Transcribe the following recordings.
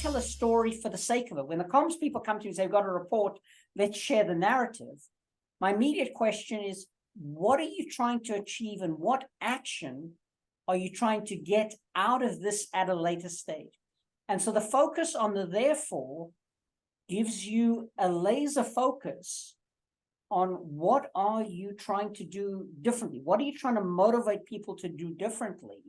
tell a story for the sake of it. When the comms people come to me and say, "We've got a report, let's share the narrative," my immediate question is, what are you trying to achieve and what action are you trying to get out of this at a later stage? And so the focus on the therefore gives you a laser focus on what are you trying to do differently? What are you trying to motivate people to do differently?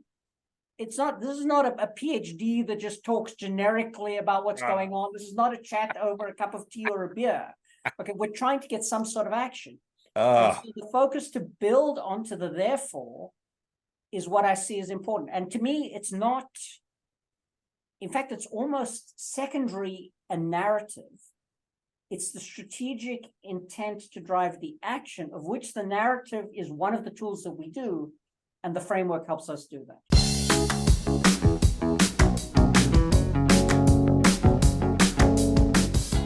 This is not a PhD that just talks generically about what's going on. This is not a chat over a cup of tea or a beer. Okay, we're trying to get some sort of action. And so the focus to build onto the therefore is what I see as important. And to me, it's not, in fact, it's almost secondary a narrative. It's the strategic intent to drive the action, of which the narrative is one of the tools that we do, and the framework helps us do that.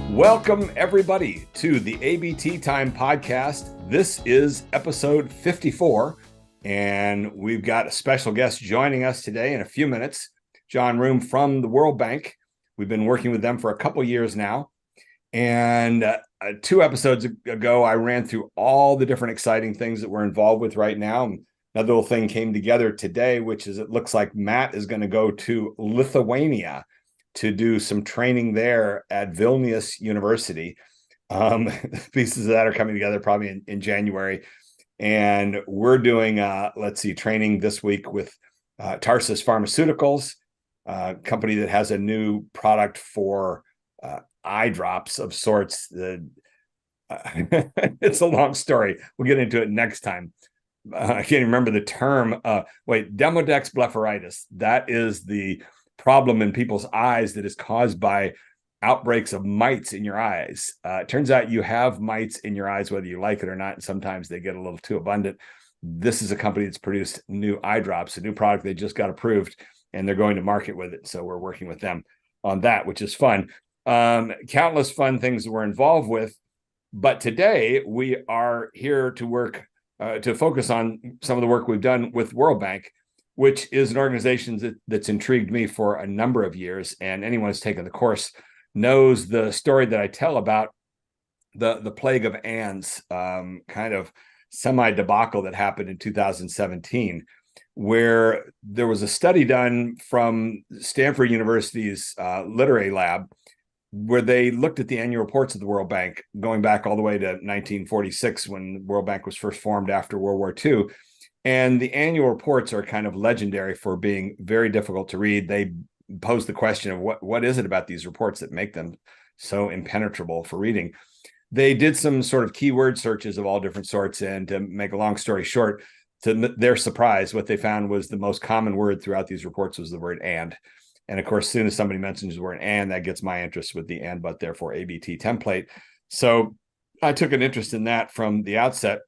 Welcome, everybody, to the ABT Time podcast. This is episode 54, and we've got a special guest joining us today in a few minutes, Roome from the World Bank. We've been working with them for a couple years now. And 2 episodes ago, I ran through all the different exciting things that we're involved with right now. Another little thing came together today, which is it looks like Matt is going to go to Lithuania to do some training there at Vilnius University. Pieces of that are coming together probably in January. And we're doing, training this week with Tarsus Pharmaceuticals, a company that has a new product for eye drops of sorts. It's a long story. We'll get into it next time. I can't even remember the term. Demodex blepharitis. That is the problem in people's eyes that is caused by outbreaks of mites in your eyes. It turns out you have mites in your eyes, whether you like it or not, and sometimes they get a little too abundant. This is a company that's produced new eye drops, a new product they just got approved, and they're going to market with it. So we're working with them on that, which is fun. Countless fun things that we're involved with. But today we are here to work, to focus on some of the work we've done with World Bank, which is an organization that's intrigued me for a number of years. And anyone who's taken the course knows the story that I tell about the plague of Anne's, kind of semi-debacle that happened in 2017, where there was a study done from Stanford University's literary lab, where they looked at the annual reports of the World Bank, going back all the way to 1946, when the World Bank was first formed after World War II. And the annual reports are kind of legendary for being very difficult to read. They pose the question of what is it about these reports that make them so impenetrable for reading? They did some sort of keyword searches of all different sorts, and to make a long story short, to their surprise, what they found was the most common word throughout these reports was the word "and." And of course, as soon as somebody mentions the word "and," that gets my interest with the "and, but, therefore" ABT template. So I took an interest in that from the outset.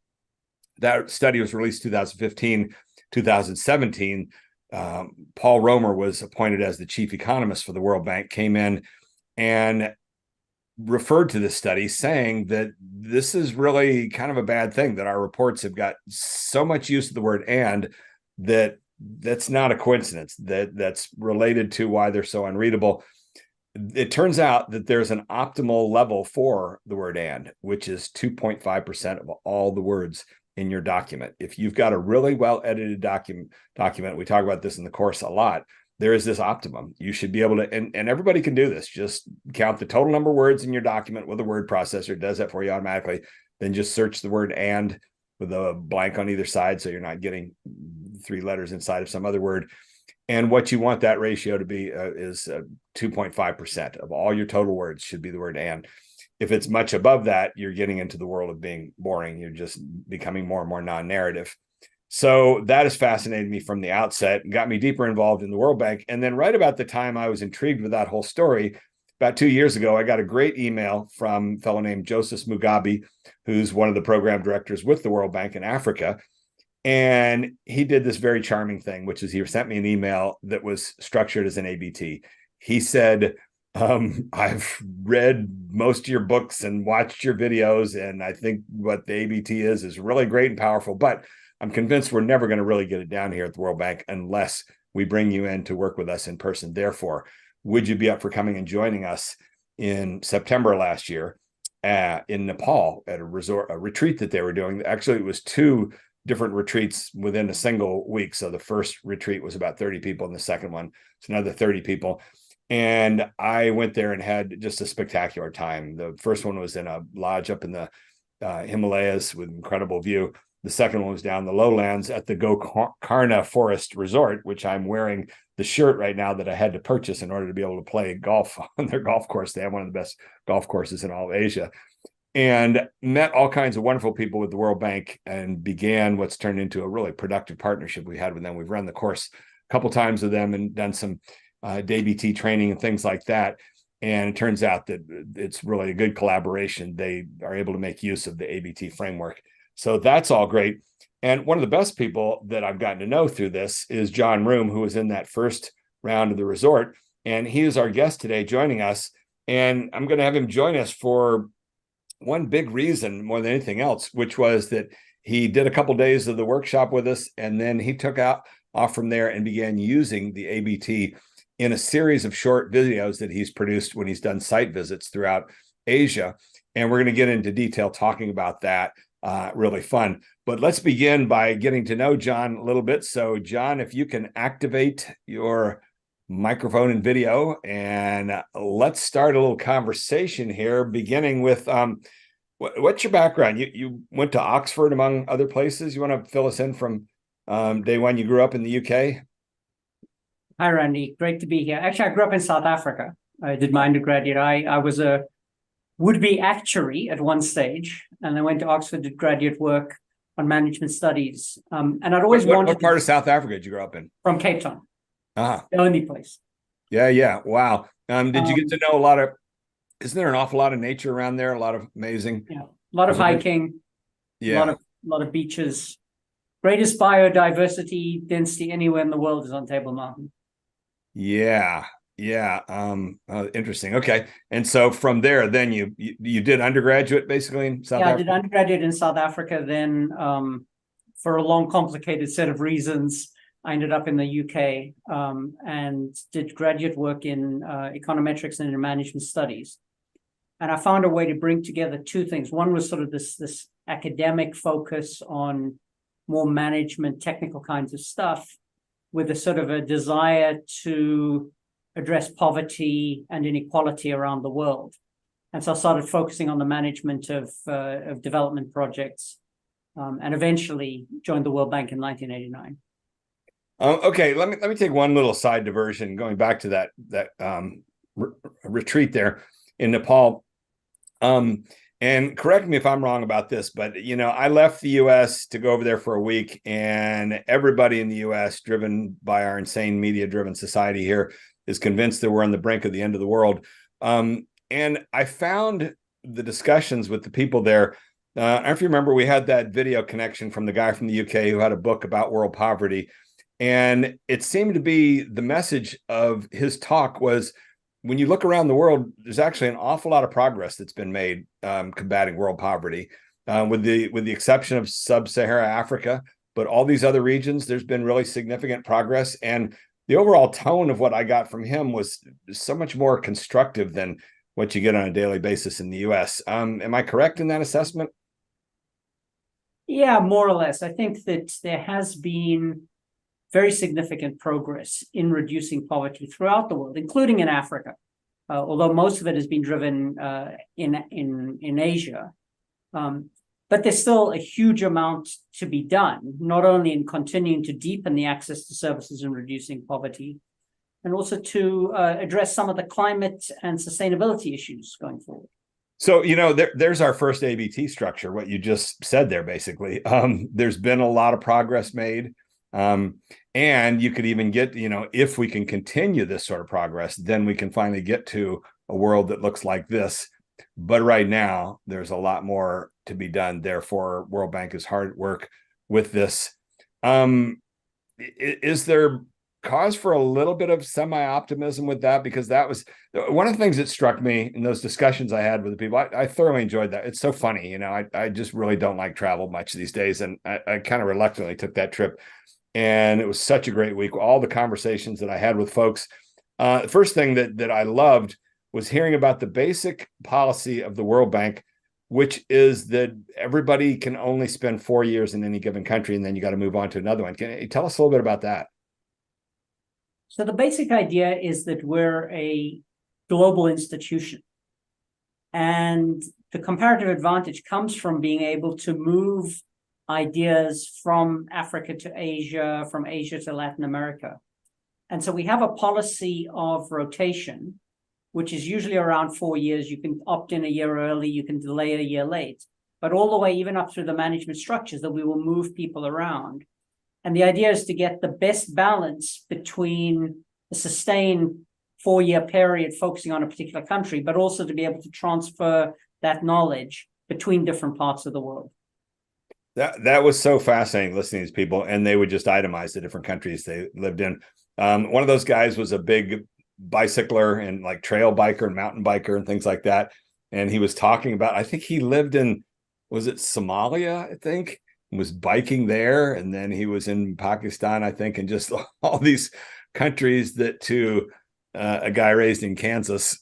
That study was released 2015, 2017. Paul Romer was appointed as the chief economist for the World Bank, came in and referred to this study, saying that this is really kind of a bad thing, that our reports have got so much use of the word "and" that's not a coincidence, that's related to why they're so unreadable. It turns out that there's an optimal level for the word "and," which is 2.5% of all the words in your document. If you've got a really well-edited document, we talk about this in the course a lot, there is this optimum. You should be able to, and everybody can do this, just count the total number of words in your document with a word processor. It does that for you automatically. Then just search the word "and" with a blank on either side, so you're not getting 3 letters inside of some other word. And what you want that ratio to be is 2.5% of all your total words should be the word "and." If it's much above that, you're getting into the world of being boring. You're just becoming more and more non-narrative. So that has fascinated me from the outset and got me deeper involved in the World Bank. And then right about the time I was intrigued with that whole story, about 2 years ago, I got a great email from a fellow named Joseph Mugabe, who's one of the program directors with the World Bank in Africa. And he did this very charming thing, which is he sent me an email that was structured as an ABT. He said, I've read most of your books and watched your videos, and I think what the ABT is really great and powerful, but I'm convinced we're never going to really get it down here at the World Bank unless we bring you in to work with us in person. Therefore, would you be up for coming and joining us in September last year in Nepal at a retreat that they were doing. Actually, it was 2 different retreats within a single week. So the first retreat was about 30 people, and the second one was another 30 people. And I went there and had just a spectacular time. The first one was in a lodge up in the Himalayas with incredible view. The second one was down the lowlands at the Gokarna Forest Resort, which I'm wearing the shirt right now that I had to purchase in order to be able to play golf on their golf course. They have one of the best golf courses in all of Asia. And met all kinds of wonderful people with the World Bank and began what's turned into a really productive partnership we had with them. We've run the course a couple times with them and done some ABT training and things like that. And it turns out that it's really a good collaboration. They are able to make use of the ABT framework. So that's all great. And one of the best people that I've gotten to know through this is John Roome, who was in that first round of the resort. And he is our guest today joining us. And I'm going to have him join us for one big reason more than anything else, which was that he did a couple of days of the workshop with us. And then he took off from there and began using the ABT in a series of short videos that he's produced when he's done site visits throughout Asia. And we're going to get into detail talking about that. Really fun. But let's begin by getting to know John a little bit. So John, if you can activate your microphone and video, and let's start a little conversation here, beginning with what's your background? You went to Oxford, among other places. You want to fill us in from day one? You grew up in the UK? Hi, Randy. Great to be here. Actually, I grew up in South Africa. I did my undergraduate. I was a would-be actuary at one stage, and I went to Oxford, did graduate work on management studies. And I'd always wanted. What part of South Africa did you grow up in? From Cape Town. The only place. Yeah. Wow. Did you get to know a lot of? Isn't there an awful lot of nature around there? A lot of amazing. Yeah, a lot of hiking. Yeah. A lot of beaches. Greatest biodiversity density anywhere in the world is on Table Mountain. Yeah. Interesting. Okay. And so from there, then you did undergraduate basically in South Africa? I did undergraduate in South Africa. Then for a long, complicated set of reasons, I ended up in the UK and did graduate work in econometrics and in management studies. And I found a way to bring together 2 things. One was sort of this academic focus on more management, technical kinds of stuff, with a sort of a desire to address poverty and inequality around the world. And so I started focusing on the management of development projects and eventually joined the World Bank in 1989. Okay, let me take one little side diversion, going back to that retreat there in Nepal. And correct me if I'm wrong about this, but I left the U.S. to go over there for a week, and everybody in the U.S., driven by our insane media-driven society here, is convinced that we're on the brink of the end of the world. And I found the discussions with the people there. I don't know if you remember, we had that video connection from the guy from the UK who had a book about world poverty. And it seemed to be the message of his talk was, when you look around the world, there's actually an awful lot of progress that's been made combating world poverty, with the exception of sub-Sahara Africa. But all these other regions, there's been really significant progress. And the overall tone of what I got from him was so much more constructive than what you get on a daily basis in the US. Am I correct in that assessment? Yeah, more or less. I think that there has been very significant progress in reducing poverty throughout the world, including in Africa, although most of it has been driven in Asia. But there's still a huge amount to be done, not only in continuing to deepen the access to services and reducing poverty, and also to address some of the climate and sustainability issues going forward. So, there's our first ABT structure, what you just said there, basically. There's been a lot of progress made. And you could even get, if we can continue this sort of progress, then we can finally get to a world that looks like this. But right now, there's a lot more to be done. Therefore, World Bank is hard at work with this. Is there cause for a little bit of semi-optimism with that? Because that was one of the things that struck me in those discussions I had with the people. I thoroughly enjoyed that. It's so funny. I just really don't like travel much these days. And I kind of reluctantly took that trip. And it was such a great week. All the conversations that I had with folks The first thing that I loved was hearing about the basic policy of the World Bank, which is that everybody can only spend 4 years in any given country, and then you got to move on to another one. Can you tell us a little bit about that? So the basic idea is that we're a global institution. And the comparative advantage comes from being able to move ideas from Africa to Asia, from Asia to Latin America. And so we have a policy of rotation, which is usually around 4 years. You can opt in a year early, you can delay a year late, but all the way, even up through the management structures, that we will move people around. And the idea is to get the best balance between a sustained 4-year period focusing on a particular country, but also to be able to transfer that knowledge between different parts of the world. That was so fascinating listening to these people, and they would just itemize the different countries they lived in. One of those guys was a big bicycler and like trail biker and mountain biker and things like that. And he was talking about, I think he lived in, was it Somalia, I think, was biking there. And then he was in Pakistan, I think, and just all these countries that to a guy raised in Kansas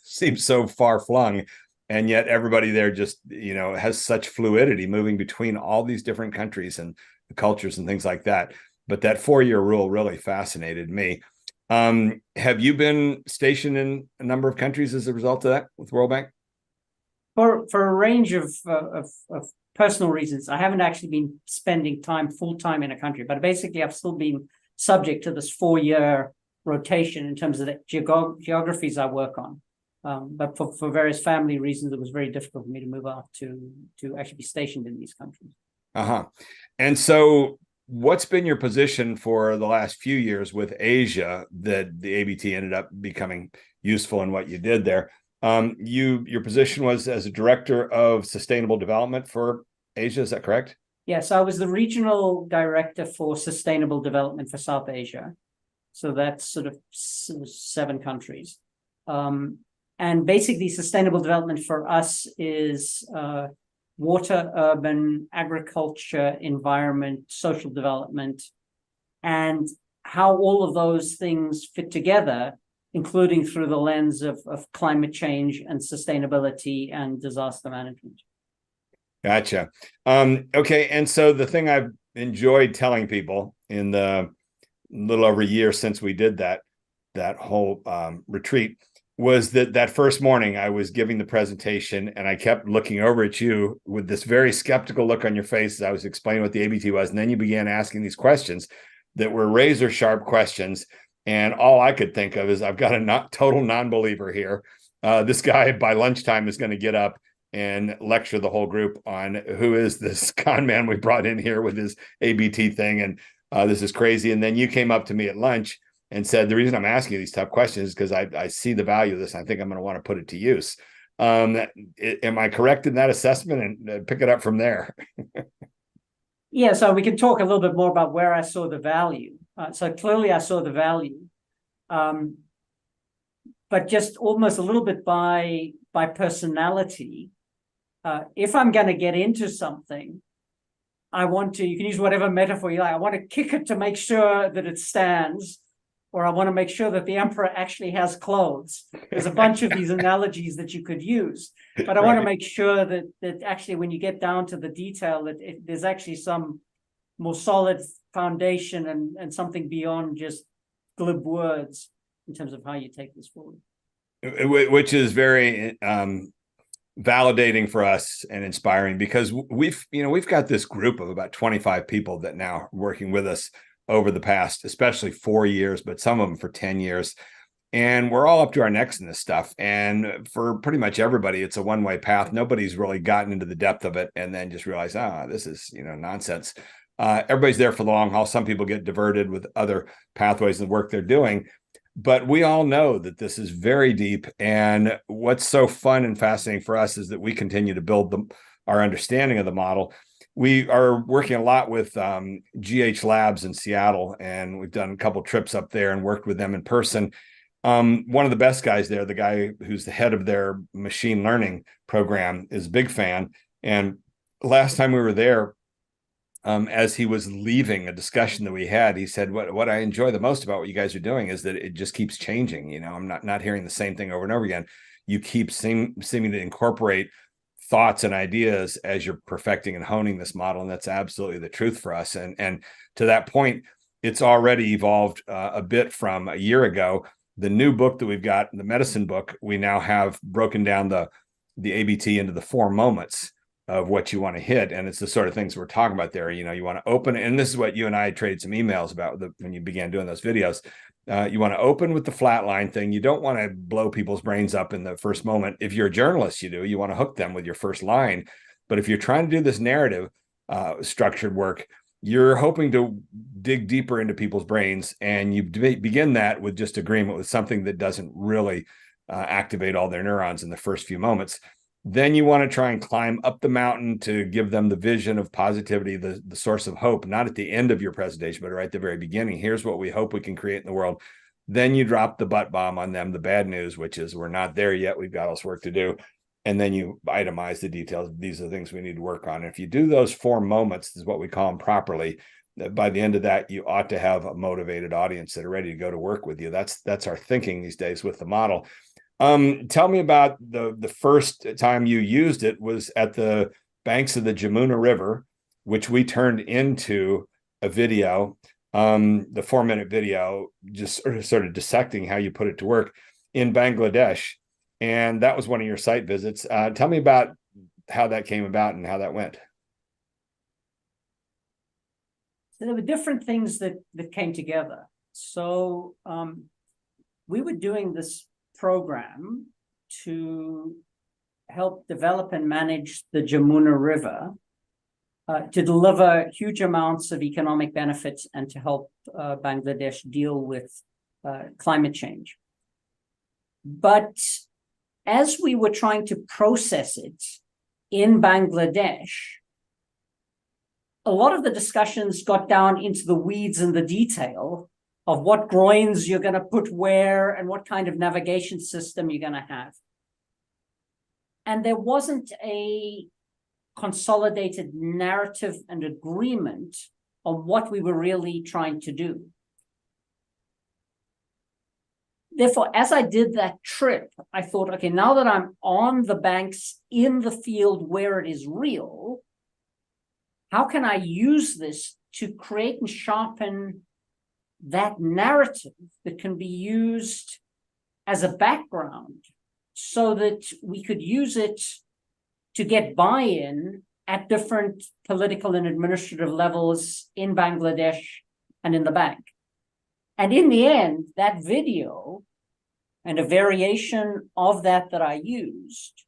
seems so far flung. And yet everybody there just, has such fluidity moving between all these different countries and cultures and things like that. But that 4-year rule really fascinated me. Have you been stationed in a number of countries as a result of that with World Bank? For a range of personal reasons, I haven't actually been spending time full time in a country, but basically I've still been subject to this 4-year rotation in terms of the geographies I work on. But for various family reasons, it was very difficult for me to move out to actually be stationed in these countries. And so what's been your position for the last few years with Asia that the ABT ended up becoming useful in what you did there? Your position was as a director of sustainable development for Asia, is that correct? Yes, I was the regional director for sustainable development for South Asia. So that's sort of 7 countries. And basically sustainable development for us is water, urban, agriculture, environment, social development, and how all of those things fit together, including through the lens of climate change and sustainability and disaster management. Gotcha. Okay. And so the thing I've enjoyed telling people in the little over a year since we did that whole retreat was that first morning I was giving the presentation and I kept looking over at you with this very skeptical look on your face as I was explaining what the ABT was. And then you began asking these questions that were razor sharp questions. And all I could think of is I've got a total non-believer here. This guy by lunchtime is going to get up and lecture the whole group on who is this con man we brought in here with his ABT thing. And this is crazy. And then you came up to me at lunch and said, the reason I'm asking you these tough questions is because I see the value of this. And I think I'm going to want to put it to use. Am I correct in that assessment? And pick it up from there. Yeah, so we can talk a little bit more about where I saw the value. So clearly I saw the value, but just almost a little bit by personality. If I'm going to get into something, I want to, you can use whatever metaphor you like. I want to kick it to make sure that it stands, or I want to make sure that the emperor actually has clothes. There's a bunch of these analogies that you could use, but I want to make sure that actually when you get down to the detail, that there's actually some more solid foundation and something beyond just glib words in terms of how you take this forward. Which is very validating for us and inspiring, because we've got this group of about 25 people that now are working with us over the past, especially 4 years, but some of them for 10 years. And we're all up to our necks in this stuff. And for pretty much everybody, it's a one-way path. Nobody's really gotten into the depth of it and then just realized, this is, nonsense. Everybody's there for the long haul. Some people get diverted with other pathways and work they're doing. But we all know that this is very deep. And what's so fun and fascinating for us is that we continue to build our understanding of the model. We are working a lot with GH Labs in Seattle, and we've done a couple of trips up there and worked with them in person. One of the best guys there, the guy who's the head of their machine learning program, is a big fan. And last time we were there, as he was leaving a discussion that we had, he said, what I enjoy the most about what you guys are doing is that it just keeps changing. You know, I'm not hearing the same thing over and over again. You keep seeming to incorporate thoughts and ideas as you're perfecting and honing this model. And that's absolutely the truth for us. And to that point, it's already evolved a bit from a year ago. The new book that we've got, the medicine book, we now have broken down the ABT into the 4 moments of what you want to hit. And it's the sort of things we're talking about there. You know, you want to open, and this is what you and I traded some emails about when you began doing those videos. You want to open with the flatline thing. You don't want to blow people's brains up in the first moment. If you're a journalist, you do. You want to hook them with your first line. But if you're trying to do this narrative structured work, you're hoping to dig deeper into people's brains, and you begin that with just agreement with something that doesn't really activate all their neurons in the first few moments. Then you want to try and climb up the mountain to give them the vision of positivity, the source of hope, not at the end of your presentation, but right at the very beginning. Here's what we hope we can create in the world. Then you drop the butt bomb on them, the bad news, which is we're not there yet. We've got all this work to do. And then you itemize the details. These are the things we need to work on. And if you do those 4 moments, is what we call them properly, by the end of that, you ought to have a motivated audience that are ready to go to work with you. That's our thinking these days with the model. Tell me about the first time you used it was at the banks of the Jamuna River, which we turned into a video, the 4-minute video, just sort of dissecting how you put it to work in Bangladesh. And that was one of your site visits. Tell me about how that came about and how that went. So there were different things that came together. So we were doing this program to help develop and manage the Jamuna River, to deliver huge amounts of economic benefits and to help Bangladesh deal with climate change. But as we were trying to process it in Bangladesh, a lot of the discussions got down into the weeds and the detail of what groins you're going to put where and what kind of navigation system you're going to have. And there wasn't a consolidated narrative and agreement on what we were really trying to do. Therefore, as I did that trip, I thought, okay, now that I'm on the banks in the field where it is real, how can I use this to create and sharpen that narrative that can be used as a background so that we could use it to get buy-in at different political and administrative levels in Bangladesh and in the bank. And in the end, that video and a variation of that I used,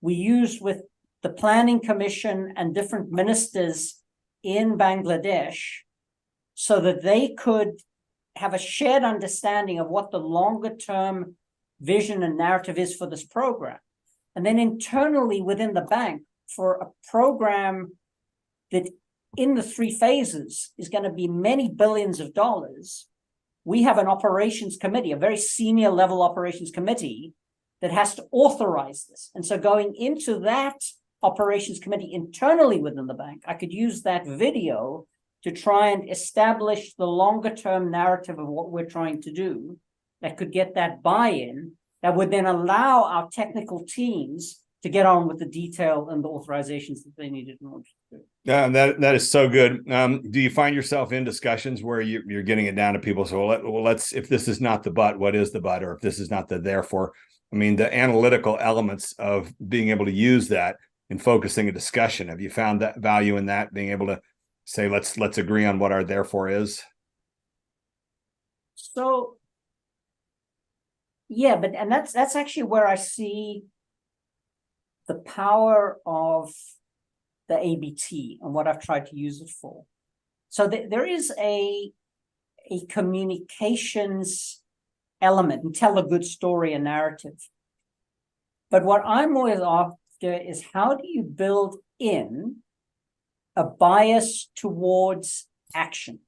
we used with the Planning Commission and different ministers in Bangladesh so that they could have a shared understanding of what the longer term vision and narrative is for this program. And then internally within the bank for a program that in the 3 phases is going to be many billions of dollars, we have an operations committee, a very senior level operations committee that has to authorize this. And so going into that operations committee internally within the bank, I could use that video to try and establish the longer term narrative of what we're trying to do that could get that buy-in that would then allow our technical teams to get on with the detail and the authorizations that they needed in order to do. Yeah, that is so good. Do you find yourself in discussions where you're getting it down to people? So let's, if this is not the but, what is the but? Or if this is not the therefore? I mean, the analytical elements of being able to use that in focusing a discussion. Have you found that value in that, being able to say, let's agree on what our therefore is? So, yeah, and that's actually where I see the power of the ABT and what I've tried to use it for. So there is a communications element and tell a good story and narrative. But what I'm always after is how do you build in a bias towards action?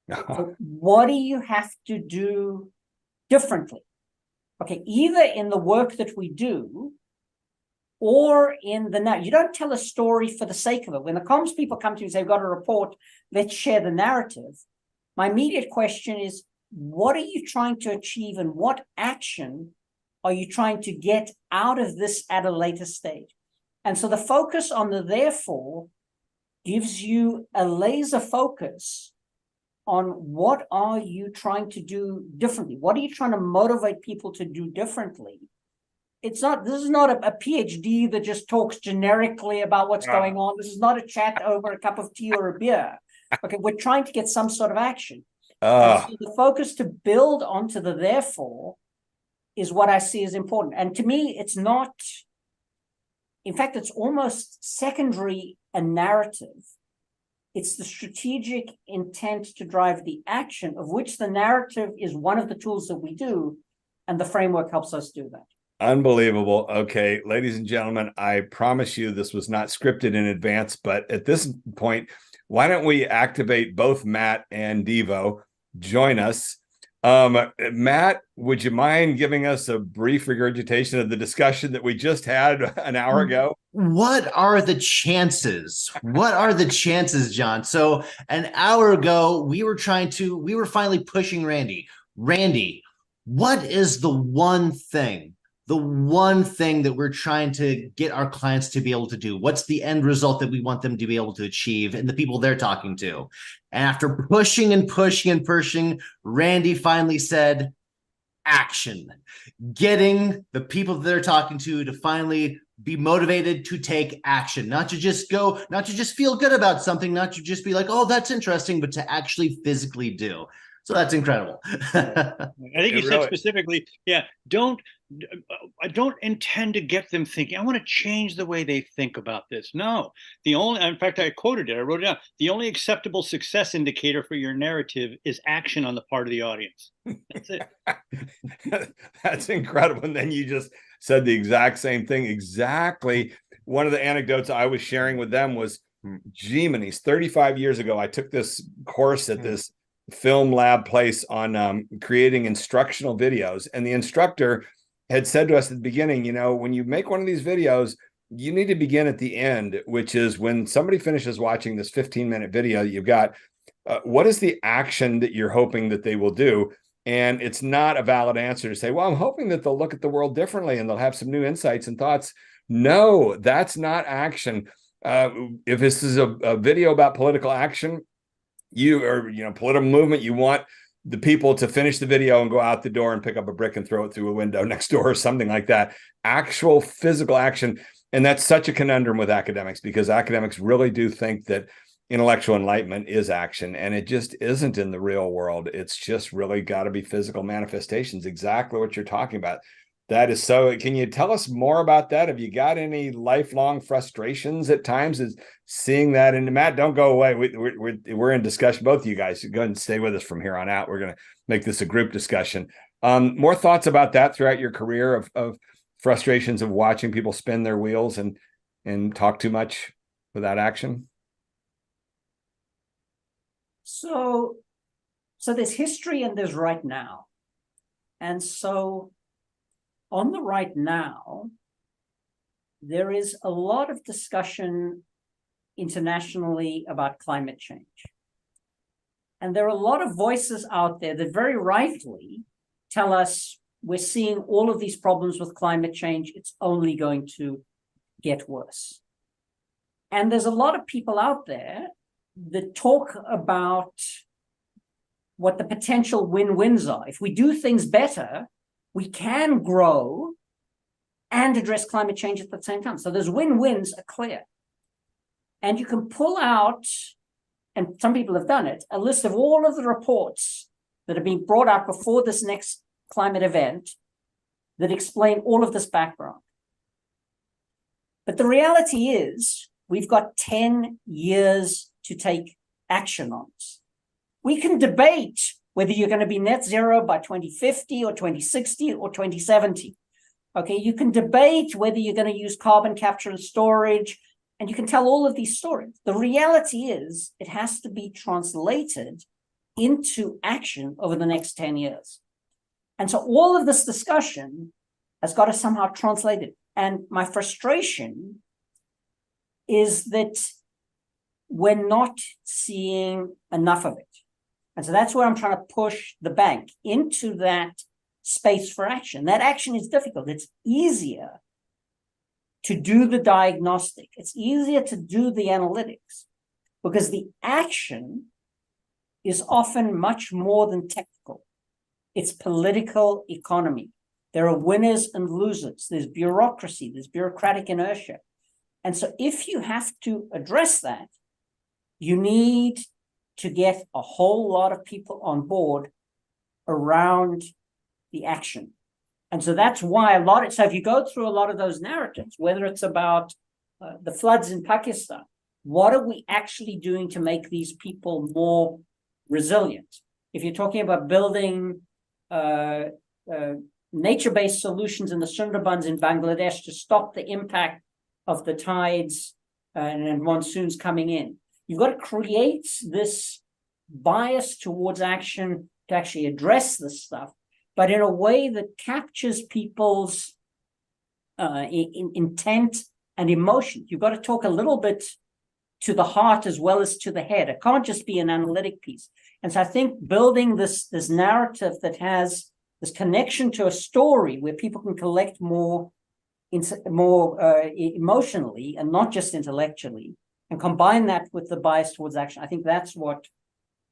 So what do you have to do differently? Okay, either in the work that we do, or in the now. You don't tell a story for the sake of it. When the comms people come to you and say, "We've got a report, let's share the narrative," my immediate question is, what are you trying to achieve and what action are you trying to get out of this at a later stage? And so the focus on the therefore gives you a laser focus on what are you trying to do differently? What are you trying to motivate people to do differently? This is not a PhD that just talks generically about what's going on. This is not a chat over a cup of tea or a beer. Okay, we're trying to get some sort of action. And so the focus to build onto the therefore is what I see as important. And to me, it's not, in fact, it's almost secondary a narrative. It's the strategic intent to drive the action, of which the narrative is one of the tools that we do, and the framework helps us do that. Unbelievable. Okay, ladies and gentlemen, I promise you this was not scripted in advance, but at this point, why don't we activate both Matt and Devo? Join us. Matt, would you mind giving us a brief regurgitation of the discussion that we just had an hour ago? What are the chances? What are the chances, John? So an hour ago, we were finally pushing Randy. Randy, what is the one thing that we're trying to get our clients to be able to do? What's the end result that we want them to be able to achieve and the people they're talking to? And after pushing and pushing and pushing, Randy finally said, action. Getting the people that they're talking to finally be motivated to take action, not to just feel good about something, not to just be like, oh, that's interesting, but to actually physically do. So that's incredible. I think you said specifically, I don't intend to get them thinking. I want to change the way they think about this. No, in fact, I quoted it. I wrote it down. The only acceptable success indicator for your narrative is action on the part of the audience. That's it. That's incredible. And then you just said the exact same thing. Exactly. One of the anecdotes I was sharing with them was, Gee-minis, 35 years ago, I took this course at this film lab place on creating instructional videos. And the instructor had said to us at the beginning, when you make one of these videos, you need to begin at the end, which is when somebody finishes watching this 15-minute video you've got, what is the action that you're hoping that they will do? And it's not a valid answer to say, well, I'm hoping that they'll look at the world differently and they'll have some new insights and thoughts. No, that's not action. If this is a video about political action, political movement, you want the people to finish the video and go out the door and pick up a brick and throw it through a window next door or something like that. Actual physical action. And that's such a conundrum with academics, because academics really do think that intellectual enlightenment is action, and it just isn't in the real world. It's just really got to be physical manifestations, exactly what you're talking about. That is so. Can you tell us more about that? Have you got any lifelong frustrations at times is seeing that? And Matt, don't go away. We're in discussion. Both of you guys, go ahead and stay with us from here on out. We're going to make this a group discussion. More thoughts about that throughout your career of frustrations of watching people spin their wheels and talk too much without action? So there's history and there's right now. And so on the right now, there is a lot of discussion internationally about climate change. And there are a lot of voices out there that very rightly tell us we're seeing all of these problems with climate change. It's only going to get worse. And there's a lot of people out there that talk about what the potential win-wins are. If we do things better, we can grow and address climate change at the same time. So those win-wins are clear. And you can pull out, and some people have done it, a list of all of the reports that have been brought out before this next climate event that explain all of this background. But the reality is we've got 10 years to take action on this. We can debate whether you're going to be net zero by 2050 or 2060 or 2070. Okay, you can debate whether you're going to use carbon capture and storage, and you can tell all of these stories. The reality is it has to be translated into action over the next 10 years. And so all of this discussion has got to somehow translate it. And my frustration is that we're not seeing enough of it. And so that's where I'm trying to push the bank into that space for action. That action is difficult. It's easier to do the diagnostic. It's easier to do the analytics because the action is often much more than technical. It's political economy. There are winners and losers. There's bureaucracy, there's bureaucratic inertia. And so if you have to address that, you need to get a whole lot of people on board around the action. And so that's why so if you go through a lot of those narratives, whether it's about the floods in Pakistan, what are we actually doing to make these people more resilient? If you're talking about building nature-based solutions in the Sundarbans in Bangladesh to stop the impact of the tides and monsoons coming in, you've got to create this bias towards action to actually address this stuff, but in a way that captures people's intent and emotion. You've got to talk a little bit to the heart as well as to the head. It can't just be an analytic piece. And so I think building this narrative that has this connection to a story where people can collect more emotionally and not just intellectually, and combine that with the bias towards action, I think that's what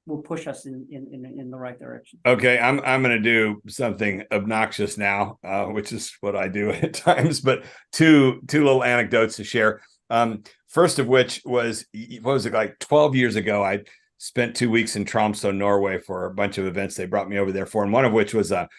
will push us in the right direction. Okay, I'm going to do something obnoxious now, which is what I do at times. But two little anecdotes to share. First of which was, what was it, like 12 years ago? I spent 2 weeks in Tromsø, Norway, for a bunch of events they brought me over there for, and one of which was what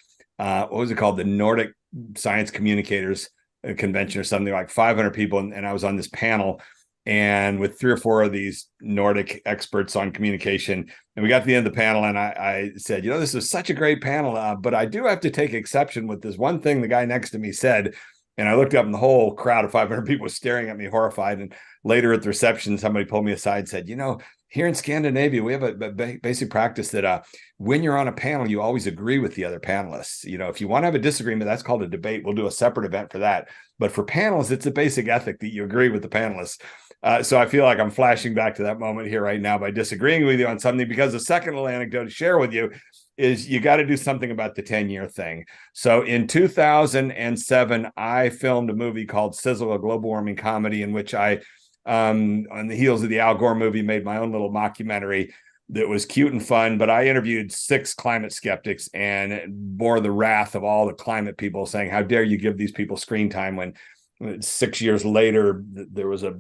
was it called, the Nordic Science Communicators Convention or something, like 500 people, and I was on this panel, and with 3 or 4 of these Nordic experts on communication. And we got to the end of the panel, and I said, this is such a great panel, but I do have to take exception with this one thing the guy next to me said. And I looked up, and the whole crowd of 500 people was staring at me horrified. And later at the reception, somebody pulled me aside and said, here in Scandinavia, we have a basic practice that when you're on a panel, you always agree with the other panelists. If you want to have a disagreement, that's called a debate. We'll do a separate event for that. But for panels, it's a basic ethic that you agree with the panelists. So I feel like I'm flashing back to that moment here right now by disagreeing with you on something, because the second little anecdote to share with you is you got to do something about the 10-year thing. So in 2007, I filmed a movie called Sizzle, a global warming comedy, in which I, on the heels of the Al Gore movie, made my own little mockumentary that was cute and fun. But I interviewed 6 climate skeptics and bore the wrath of all the climate people saying, how dare you give these people screen time, when 6 years later, there was a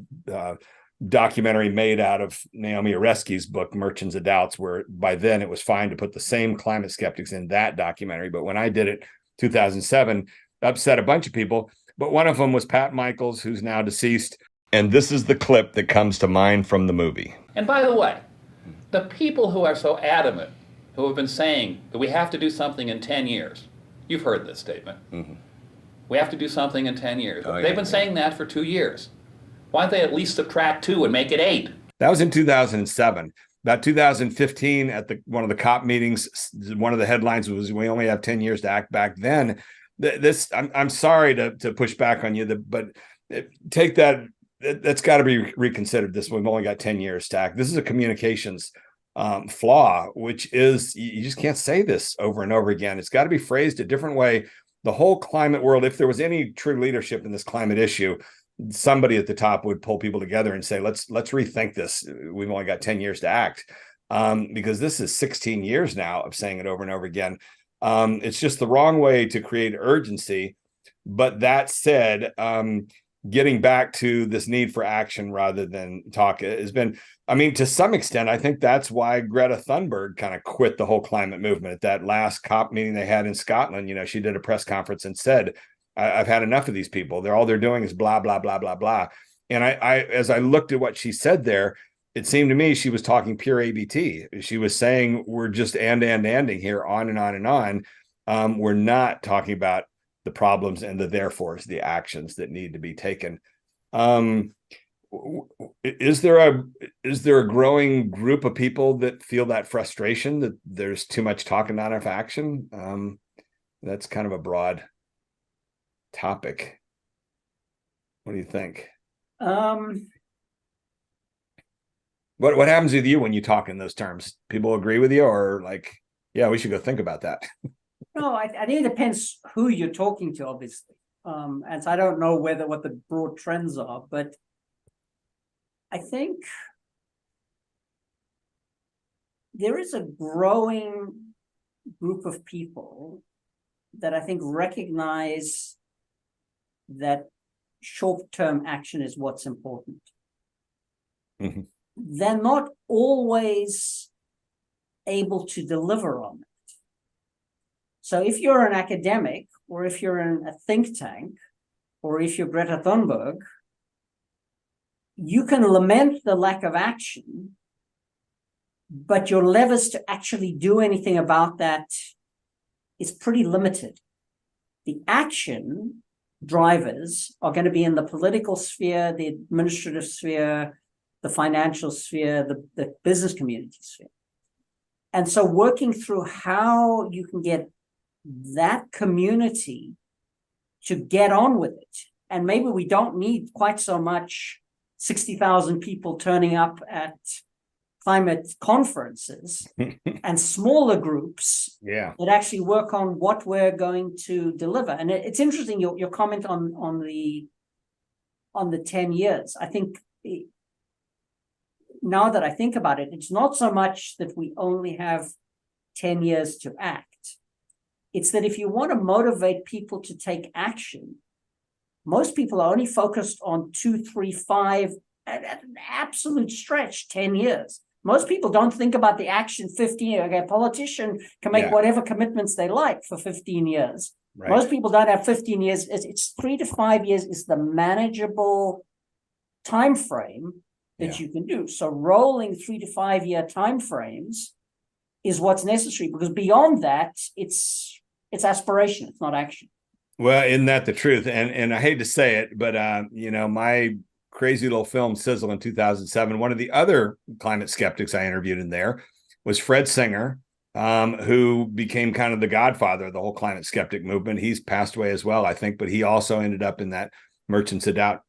documentary made out of Naomi Oreskes' book, Merchants of Doubts, where by then it was fine to put the same climate skeptics in that documentary. But when I did it, 2007, upset a bunch of people. But one of them was Pat Michaels, who's now deceased. And this is the clip that comes to mind from the movie. And by the way, the people who are so adamant, who have been saying that we have to do something in 10 years, you've heard this statement. Mm-hmm. We have to do something in 10 years. They've been saying that for 2 years. Why don't they at least subtract 2 and make it 8? That was in 2007. About 2015, at one of the COP meetings, one of the headlines was, "We only have 10 years to act." Back then, I'm sorry to push back on you, but take that. That's got to be reconsidered. We've only got 10 years to act. This is a communications flaw, which is you just can't say this over and over again. It's got to be phrased a different way. The whole climate world, if there was any true leadership in this climate issue, somebody at the top would pull people together and say, let's rethink this. We've only got 10 years to act, because this is 16 years now of saying it over and over again. It's just the wrong way to create urgency. But that said, getting back to this need for action rather than talk has been, to some extent, I think that's why Greta Thunberg kind of quit the whole climate movement at that last COP meeting they had in Scotland. She did a press conference and said, I've had enough of these people. All they're doing is blah, blah, blah, blah, blah. And I as I looked at what she said there, it seemed to me she was talking pure ABT. She was saying, we're just anding here, on and on and on. We're not talking about the problems and the therefores, the actions that need to be taken. Is there a growing group of people that feel that frustration that there's too much talk and not enough action? That's kind of a broad topic. What do you think? Um, What happens with you when you talk in those terms? People agree with you, or like, yeah, we should go think about that. no, I think it depends who you're talking to, obviously. And so I don't know what the broad trends are, but I think there is a growing group of people that I think recognize that short-term action is what's important. Mhm. They're not always able to deliver on it. So if you're an academic, or if you're in a think tank, or if you're Greta Thunberg, you can lament the lack of action, but your levers to actually do anything about that is pretty limited. The action drivers are going to be in the political sphere, the administrative sphere, the financial sphere, the business community sphere. And so working through how you can get that community to get on with it. And maybe we don't need quite so much 60,000 people turning up at climate conferences and smaller groups Yeah. that actually work on what we're going to deliver. And it's interesting, your comment on the 10 years. I think now that I think about it, it's not so much that we only have 10 years to act. It's that if you want to motivate people to take action, most people are only focused on 2, 3, 5, at an absolute stretch, 10 years. Most people don't think about the action 15 years. Okay, a politician can make whatever commitments they like for 15 years. Right. Most people don't have 15 years. It's 3 to 5 years is the manageable time frame that you can do. So rolling 3 to 5 year time frames is what's necessary, because beyond that, it's aspiration, it's not action. Well, isn't that the truth? And I hate to say it, but you know, my crazy little film Sizzle in 2007, one of the other climate skeptics I interviewed in there was Fred Singer, who became kind of the godfather of the whole climate skeptic movement. He's passed away as well, I think, but he also ended up in that Merchants of Doubt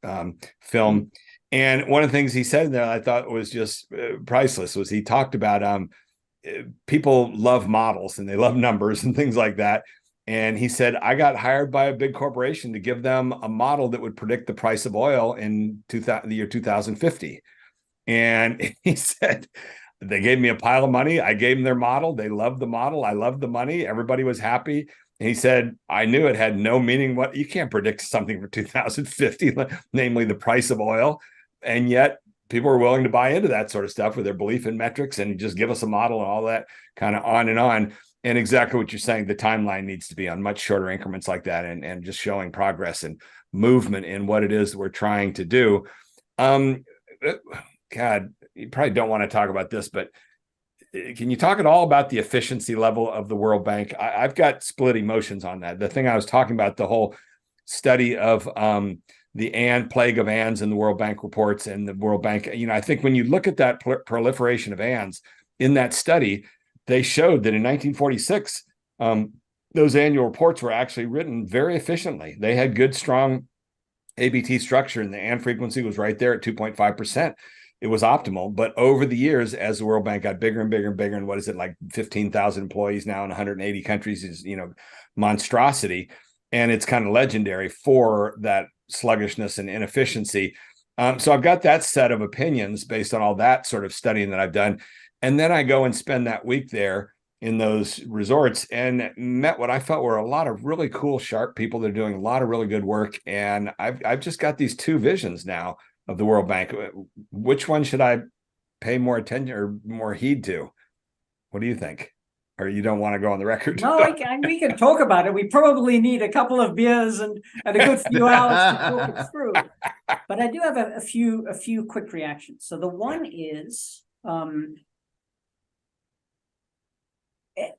film. And one of the things he said there I thought was just priceless was he talked about people love models and they love numbers and things like that. And he said, I got hired by a big corporation to give them a model that would predict the price of oil in the year 2050. And he said, they gave me a pile of money. I gave them their model. They loved the model. I loved the money. Everybody was happy. And he said, I knew it had no meaning. What you can't predict something for 2050, namely the price of oil. And yet people are willing to buy into that sort of stuff with their belief in metrics and just give us a model and all that kind of on and on. And exactly what you're saying, the timeline needs to be on much shorter increments like that, and just showing progress and movement in what it is we're trying to do. God, you probably don't want to talk about this, but can you talk at all about the efficiency level of the World Bank? I've got split emotions on that. The thing I was talking about, the whole study of the plague of ANDs in the World Bank reports and the World Bank, you know, I think when you look at that proliferation of ANDs in that study, they showed that in 1946, those annual reports were actually written very efficiently. They had good, strong ABT structure, and the AND frequency was right there at 2.5%. It was optimal. But over the years, as the World Bank got bigger and bigger and bigger, and what is it, like 15,000 employees now in 180 countries is, you know, monstrosity. And it's kind of legendary for that sluggishness and inefficiency. So I've got that set of opinions based on all that sort of studying that I've done. And then I go and spend that week there in those resorts and met what I felt were a lot of really cool, sharp people that are doing a lot of really good work. And I've just got these two visions now of the World Bank. Which one should I pay more attention or more heed to? What do you think? Or you don't want to go on the record? No, we can talk about it. We probably need a couple of beers and a good few hours to talk it through. But I do have a few quick reactions. So the one is,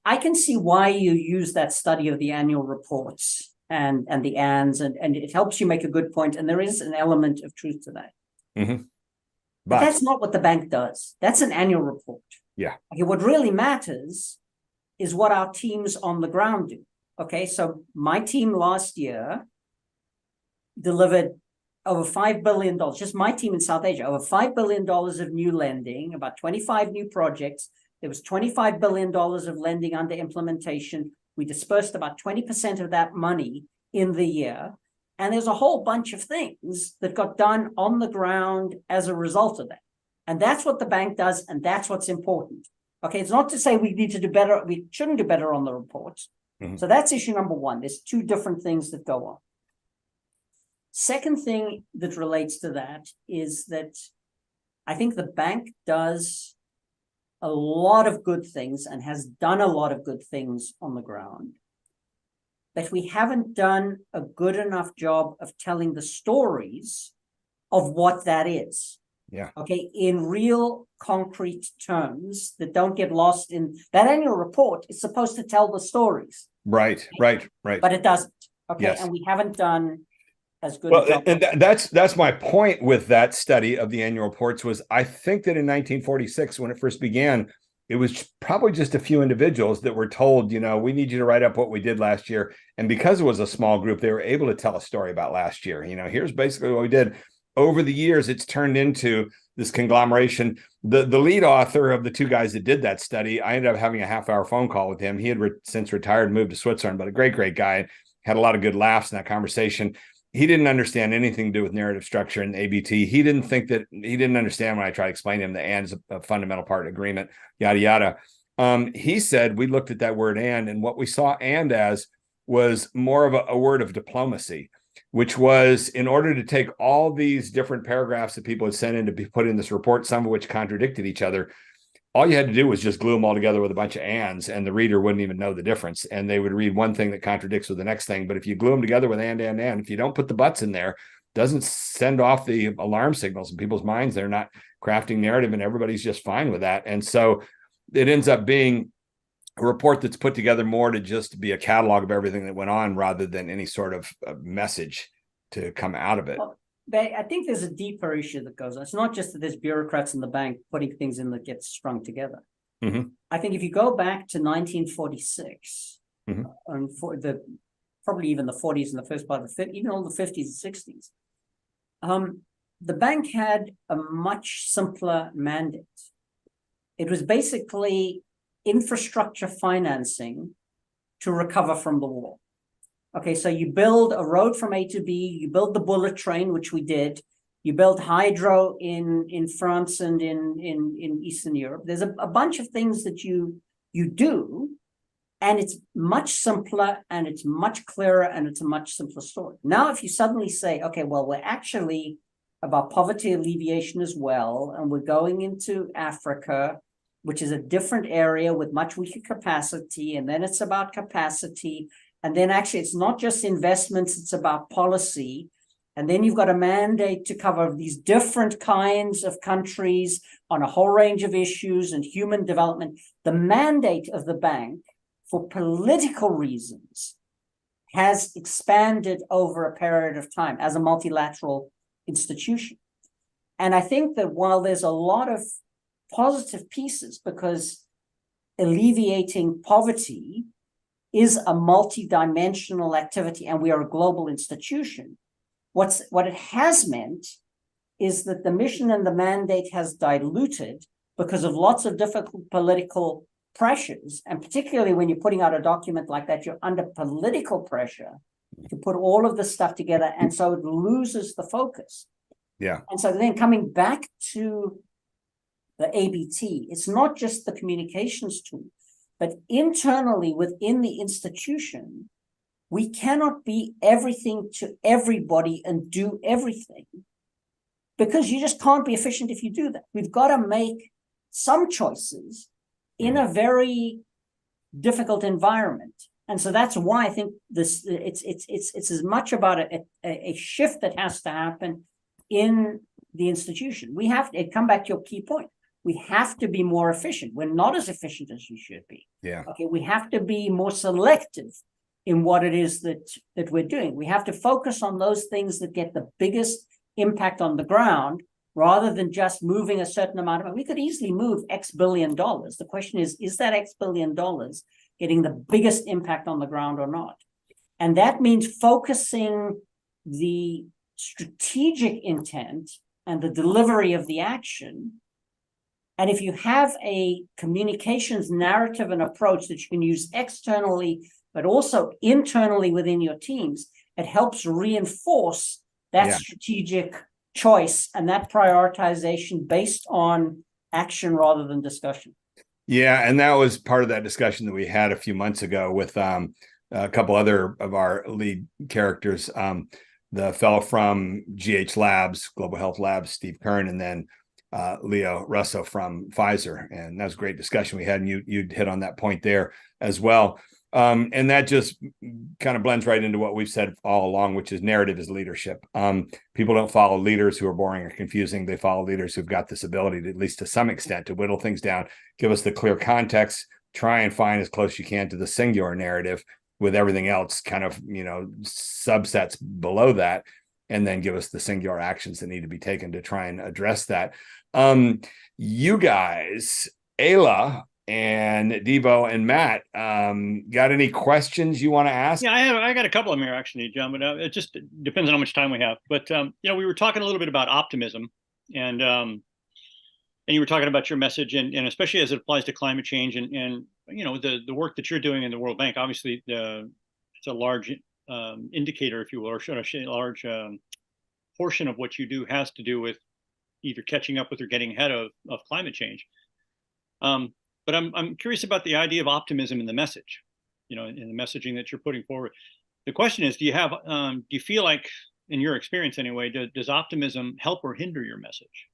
I can see why you use that study of the annual reports and the ANDs, and it helps you make a good point. And there is an element of truth to that. Mm-hmm. But that's not what the bank does. That's an annual report. Yeah. Okay, what really matters is what our teams on the ground do. Okay, so my team last year delivered over $5 billion, just my team in South Asia, over $5 billion of new lending, about 25 new projects. There was $25 billion of lending under implementation. We dispersed about 20% of that money in the year. And there's a whole bunch of things that got done on the ground as a result of that. And that's what the bank does, and that's what's important. Okay, it's not to say we need to do better, we shouldn't do better on the reports. So that's issue number one. There's two different things that go on. Second thing that relates to that is that I think the bank does a lot of good things and has done a lot of good things on the ground. But we haven't done a good enough job of telling the stories of what that is. Yeah. Okay, in real concrete terms that don't get lost in that annual report is supposed to tell the stories. Right. But it doesn't. Okay, Yes. and we haven't done as good. Well, and that's my point with that study of the annual reports was I think that in 1946, when it first began, it was probably just a few individuals that were told, you know, we need you to write up what we did last year. And because it was a small group, they were able to tell a story about last year. You know, here's basically what we did. Over the years, it's turned into this conglomeration. The lead author of the two guys that did that study, I ended up having a half-hour phone call with him. He had since retired, moved to Switzerland, but a great guy. Had a lot of good laughs in that conversation. He didn't understand anything to do with narrative structure and ABT. He didn't understand when I tried to explain to him the and is a fundamental part of agreement, yada, yada. He said, we looked at that word and what we saw and as was more of a word of diplomacy, which was in order to take all these different paragraphs that people had sent in to be put in this report, some of which contradicted each other. All you had to do was just glue them all together with a bunch of ands, and the reader wouldn't even know the difference. And they would read one thing that contradicts with the next thing. But if you glue them together with and, if you don't put the buts in there, doesn't send off the alarm signals in people's minds. They're not crafting narrative, and everybody's just fine with that. And so it ends up being a report that's put together more to just be a catalog of everything that went on rather than any sort of message to come out of it. Well, I think there's a deeper issue that goes on. It's not just that there's bureaucrats in the bank putting things in that get strung together. I think if you go back to 1946, and for probably even the 40s and the first part of the 50s, even all the 50s and 60s, the bank had a much simpler mandate. It was basically infrastructure financing to recover from the war. Okay, so you build a road from A to B, you build the bullet train, which we did, you build hydro in France and in Eastern Europe. There's a bunch of things that you do, and it's much simpler and it's much clearer and it's a much simpler story. Now, if you suddenly say, okay, well, we're actually about poverty alleviation as well, and we're going into Africa, which is a different area with much weaker capacity, and then it's about capacity. And then actually, it's not just investments, it's about policy. And then you've got a mandate to cover these different kinds of countries on a whole range of issues and human development. The mandate of the bank, for political reasons, has expanded over a period of time as a multilateral institution. And I think that while there's a lot of positive pieces, because alleviating poverty is a multidimensional activity, and we are a global institution. What it has meant is that the mission and the mandate has diluted because of lots of difficult political pressures, and particularly when you're putting out a document like that, you're under political pressure to put all of this stuff together, and so it loses the focus. Yeah. And so then coming back to the ABT, it's not just the communications tool, but internally within the institution, we cannot be everything to everybody and do everything, because you just can't be efficient if you do that. We've got to make some choices in a very difficult environment. And so that's why I think this it's as much about a shift that has to happen in the institution. We have to come back to your key point. We have to be more efficient. We're not as efficient as we should be. Yeah. Okay. We have to be more selective in what it is that we're doing. We have to focus on those things that get the biggest impact on the ground, rather than just moving a certain amount of money. We could easily move X billion dollars. The question is that X billion dollars getting the biggest impact on the ground or not? And that means focusing the strategic intent and the delivery of the action. And if you have a communications narrative and approach that you can use externally, but also internally within your teams, it helps reinforce that strategic choice and that prioritization based on action rather than discussion. Yeah, and that was part of that discussion that we had a few months ago with a couple other of our lead characters. The fellow from GH Labs, Global Health Labs, Steve Kern, and then Leo Russo from Pfizer. And that was a great discussion we had, and you hit on that point there as well. And that just kind of blends right into what we've said all along, which is narrative is leadership. People don't follow leaders who are boring or confusing. They follow leaders who've got this ability to, at least to some extent, to whittle things down, give us the clear context, try and find as close as you can to the singular narrative, with everything else kind of, subsets below that, and then give us the singular actions that need to be taken to try and address that. You guys, Ayla and Debo and Matt, got any questions you want to ask? Yeah, I got a couple of them here actually, John, but it just depends on how much time we have. But we were talking a little bit about optimism, and you were talking about your message, and especially as it applies to climate change, and the work that you're doing in the World Bank. Obviously, it's a large indicator, if you will, or should I say, a large portion of what you do has to do with either catching up with or getting ahead of climate change. But I'm curious about the idea of optimism in the message, in the messaging that you're putting forward. The question is, do you feel like, in your experience anyway, does optimism help or hinder your message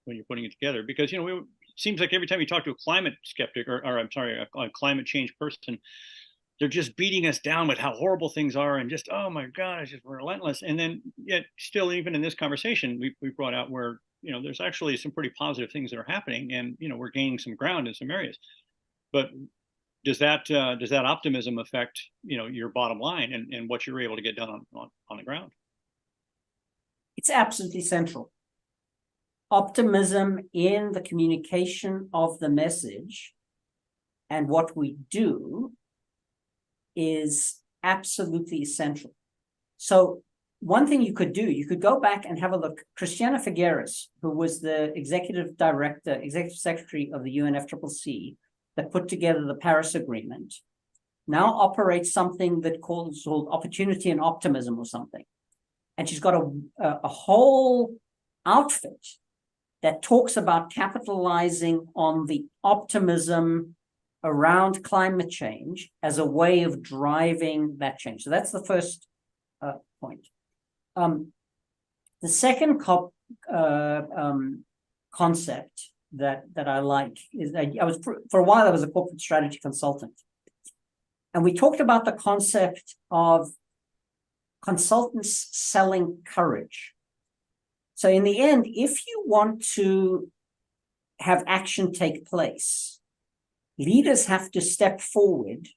when you're putting it together? Because it seems like every time you talk to a climate skeptic, or I'm sorry, a climate change person, they're just beating us down with how horrible things are, and just, oh my God, it's just relentless. And then yet still, even in this conversation, we brought out where there's actually some pretty positive things that are happening, and we're gaining some ground in some areas. But does that optimism affect your bottom line and what you're able to get done on the ground? It's absolutely central. Optimism in the communication of the message and what we do is absolutely essential. So one thing you could do, you could go back and have a look. Christiana Figueres, who was the executive secretary of the UNFCCC that put together the Paris Agreement, now operates something that called Opportunity and Optimism or something. And she's got a whole outfit that talks about capitalizing on the optimism around climate change as a way of driving that change. So that's the first point. The second concept that I like is that for a while I was a corporate strategy consultant, and we talked about the concept of consultants selling courage. So in the end, if you want to have action take place, leaders have to step forward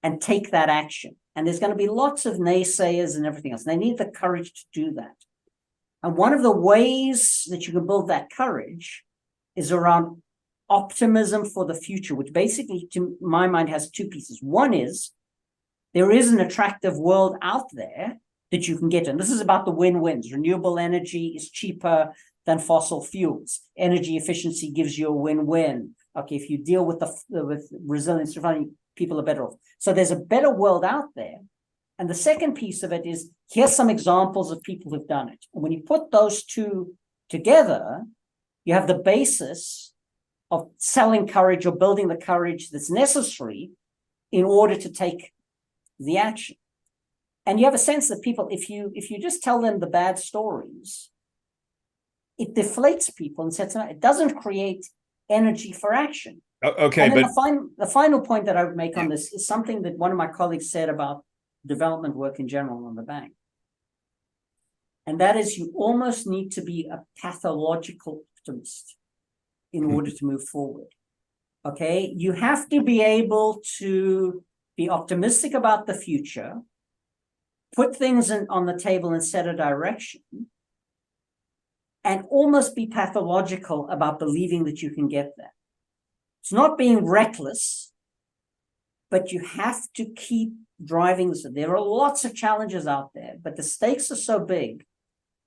and take that action. And there's going to be lots of naysayers and everything else. And they need the courage to do that. And one of the ways that you can build that courage is around optimism for the future, which basically, to my mind, has two pieces. One is there is an attractive world out there that you can get in. This is about the win-wins. Renewable energy is cheaper than fossil fuels. Energy efficiency gives you a win-win. Okay, if you deal with with resilience, people are better off. So there's a better world out there. And the second piece of it is, here's some examples of people who've done it. And when you put those two together, you have the basis of selling courage or building the courage that's necessary in order to take the action. And you have a sense that people, if you just tell them the bad stories, it deflates people and sets them out. It doesn't create energy for action. Okay, but the final point that I would make on this is something that one of my colleagues said about development work in general on the bank. And that is, you almost need to be a pathological optimist in order to move forward. Okay, you have to be able to be optimistic about the future, put things on the table and set a direction, and almost be pathological about believing that you can get there. It's not being reckless, but you have to keep driving this. There are lots of challenges out there, but the stakes are so big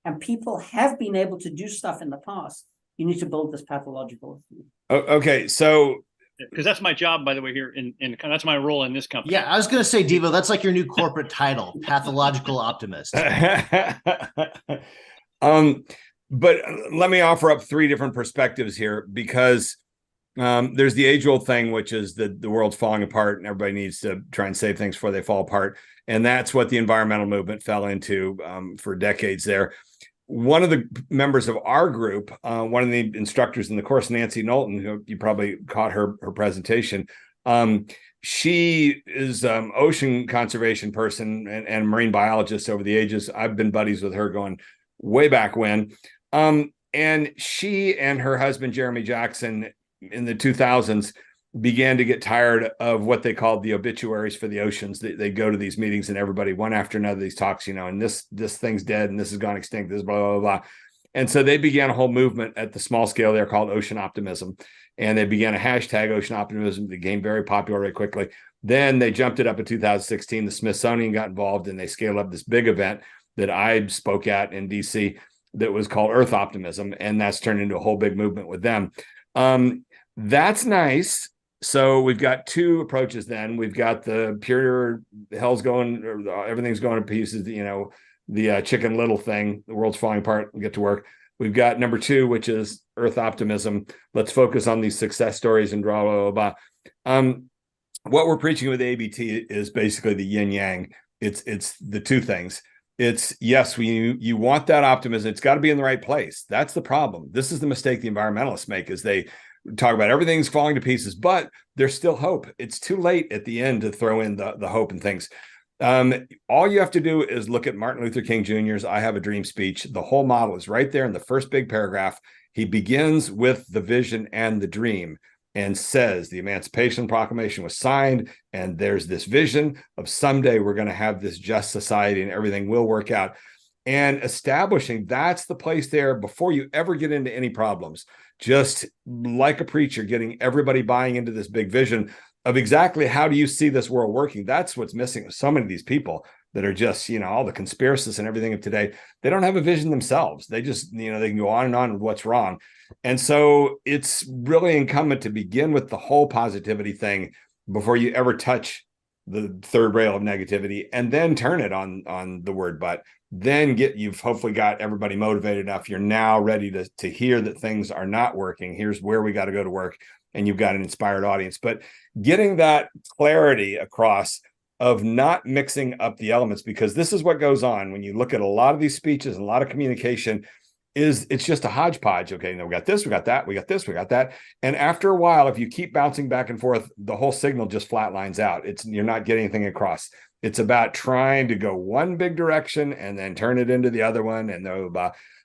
and people have been able to do stuff in the past, you need to build this pathological. Okay, so Because that's my job, by the way, here in that's my role in this company. Yeah, I was going to say, Devo, that's like your new corporate title, pathological optimist. But let me offer up three different perspectives here, because there's the age-old thing, which is that the world's falling apart and everybody needs to try and save things before they fall apart. And that's what the environmental movement fell into for decades there. One of the members of our group, one of the instructors in the course, Nancy Knowlton, who you probably caught her presentation, she is ocean conservation person and marine biologist over the ages. I've been buddies with her going way back when. And she and her husband, Jeremy Jackson, in the 2000s, began to get tired of what they called the obituaries for the oceans. They go to these meetings and everybody, one after another, these talks, and this thing's dead and this has gone extinct, this blah, blah, blah. And so they began a whole movement at the small scale there called Ocean Optimism. And they began a hashtag Ocean Optimism that became very popular very quickly. Then they jumped it up in 2016. The Smithsonian got involved and they scaled up this big event that I spoke at in DC that was called Earth Optimism. And that's turned into a whole big movement with them. That's nice. So we've got two approaches then. We've got the pure hell's going, or everything's going to pieces, the Chicken Little thing, the world's falling apart, we get to work. We've got number two, which is Earth Optimism. Let's focus on these success stories and blah, blah, blah, blah. What we're preaching with ABT is basically the yin yang. It's the two things. It's, yes, you want that optimism. It's got to be in the right place. That's the problem. This is the mistake the environmentalists make, is they talk about everything's falling to pieces, but there's still hope. It's too late at the end to throw in the hope and things. All you have to do is look at Martin Luther King Jr.'s I Have a Dream speech. The whole model is right there in the first big paragraph. He begins with the vision and the dream and says the Emancipation Proclamation was signed, and there's this vision of someday we're going to have this just society and everything will work out. And establishing that's the place there before you ever get into any problems. Just like a preacher, getting everybody buying into this big vision of exactly how do you see this world working. That's what's missing with so many of these people that are just, all the conspiracists and everything of today. They don't have a vision themselves. They just, they can go on and on with what's wrong. And so it's really incumbent to begin with the whole positivity thing before you ever touch the third rail of negativity, and then turn it on the word but. Then you've hopefully got everybody motivated enough. You're now ready to hear that things are not working. Here's where we got to go to work. And you've got an inspired audience. But getting that clarity across of not mixing up the elements, because this is what goes on when you look at a lot of these speeches and a lot of communication, is it's just a hodgepodge. Okay, we got this, we got that, we got this, we got that. And after a while, if you keep bouncing back and forth, the whole signal just flatlines out. You're not getting anything across. It's about trying to go one big direction and then turn it into the other one. And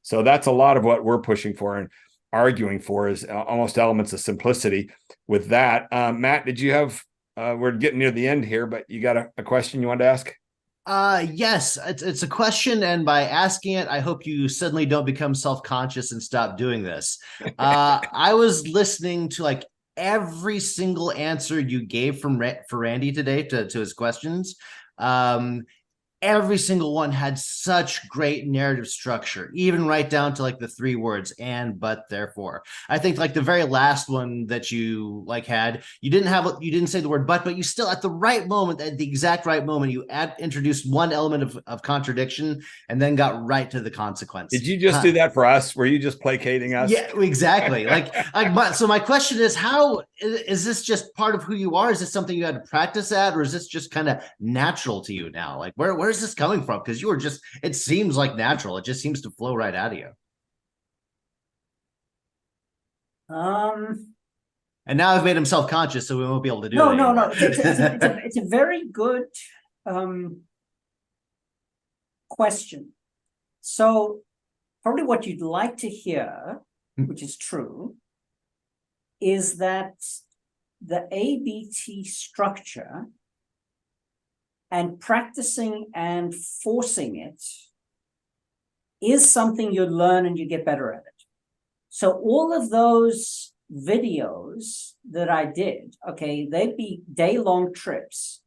so that's a lot of what we're pushing for and arguing for, is almost elements of simplicity with that. Matt, did you have, we're getting near the end here, but you got a question you wanted to ask? Yes, it's a question, and by asking it, I hope you suddenly don't become self-conscious and stop doing this. I was listening to like every single answer you gave for Randy today to his questions. Every single one had such great narrative structure, even right down to like the 3 words, and, but, therefore. I think like the very last one that you had, you didn't say the word but you still at the right moment, at the exact right moment, you introduced one element of contradiction and then got right to the consequence. Did you just do that for us? Were you just placating us? Yeah, exactly. So my question is, how is this just part of who you are? Is this something you had to practice at, or is this just kind of natural to you now? Like where's this coming from? Because you were just, it seems like natural. It just seems to flow right out of you. And now I've made him self-conscious, so we won't be able to do it. No. It's a very good question. So probably what you'd like to hear, which is true, is that the ABT structure and practicing and forcing it is something you learn and you get better at it. So all of those videos that I did, okay, they'd be day-long trips.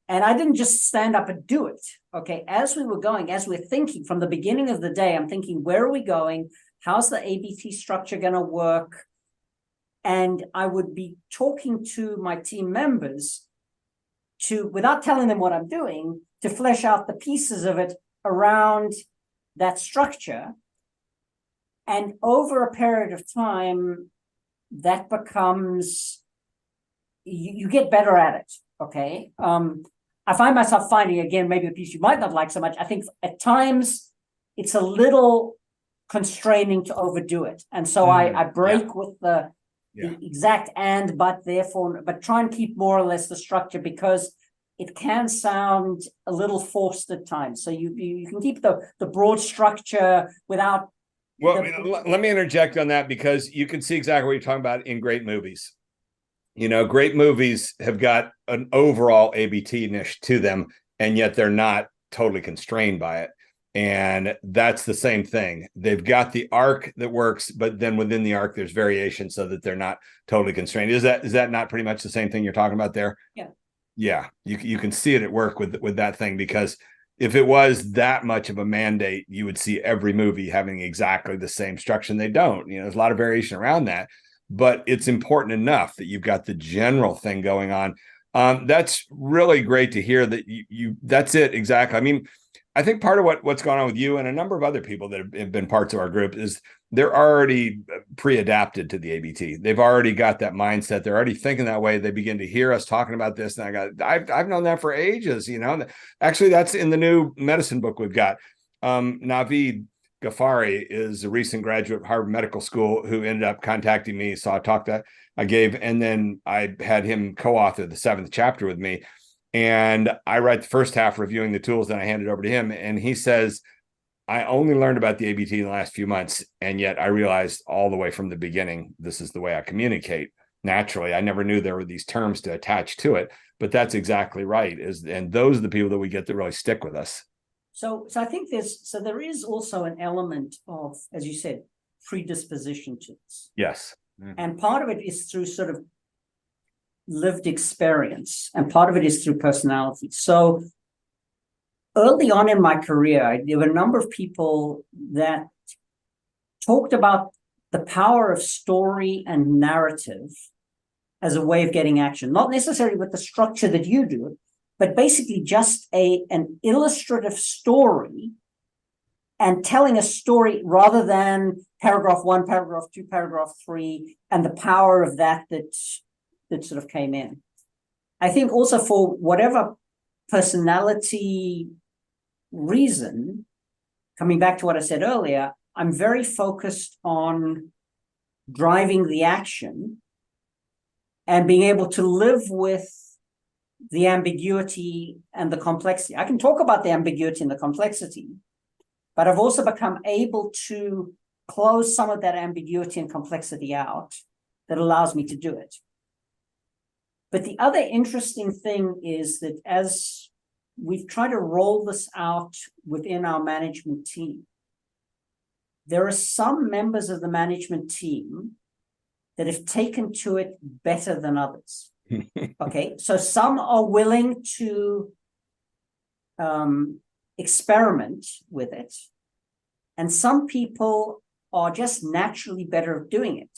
And I didn't just stand up and do it. Okay. As we were going, as we're thinking from the beginning of the day, I'm thinking, where are we going? How's the ABT structure going to work? And I would be talking to my team members without telling them what I'm doing, to flesh out the pieces of it around that structure. And over a period of time, that becomes, you get better at it. Okay. I find myself finding, again, maybe a piece you might not like so much. I think at times it's a little constraining to overdo it. And so I break with the exact but therefore, but try and keep more or less the structure, because it can sound a little forced at times. So you can keep the broad structure without. Well, let me interject on that, because you can see exactly what you're talking about in great movies. You know, great movies have got an overall ABT niche to them, and yet they're not totally constrained by it. And that's the same thing. They've got the arc that works, but then within the arc, there's variation so that they're not totally constrained. Is that not pretty much the same thing you're talking about there? Yeah. Yeah. You can see it at work with that thing, because if it was that much of a mandate, you would see every movie having exactly the same structure. And they don't. You know, there's a lot of variation around that. But it's important enough that you've got the general thing going on. That's really great to hear that you that's it. Exactly. I mean, I think part of what's going on with you and a number of other people that have been parts of our group is they're already pre-adapted to the ABT. They've already got that mindset. They're already thinking that way. They begin to hear us talking about this. And I've known that for ages, you know. Actually, that's in the new medicine book we've got. Naveed Ghaffari is a recent graduate of Harvard Medical School who ended up contacting me. Saw a talk that I gave, and then I had him co-author the 7th chapter with me. And I write the first half reviewing the tools, then I hand it over to him. And he says, I only learned about the ABT in the last few months, and yet I realized all the way from the beginning, this is the way I communicate naturally. I never knew there were these terms to attach to it, but that's exactly right. And those are the people that we get to really stick with us. So I think there is also an element of, as you said, predisposition to this. Yes. And part of it is through sort of lived experience, and part of it is through personality. So early on in my career, there were a number of people that talked about the power of story and narrative as a way of getting action, not necessarily with the structure that you do, but basically just an illustrative story, and telling a story rather than paragraph 1, paragraph 2, paragraph 3, and the power of that sort of came in. I think also for whatever personality reason, coming back to what I said earlier, I'm very focused on driving the action and being able to live with the ambiguity and the complexity. I can talk about the ambiguity and the complexity, but I've also become able to close some of that ambiguity and complexity out that allows me to do it. But the other interesting thing is that as we've tried to roll this out within our management team, there are some members of the management team that have taken to it better than others. Okay, so some are willing to experiment with it, and some people are just naturally better at doing it.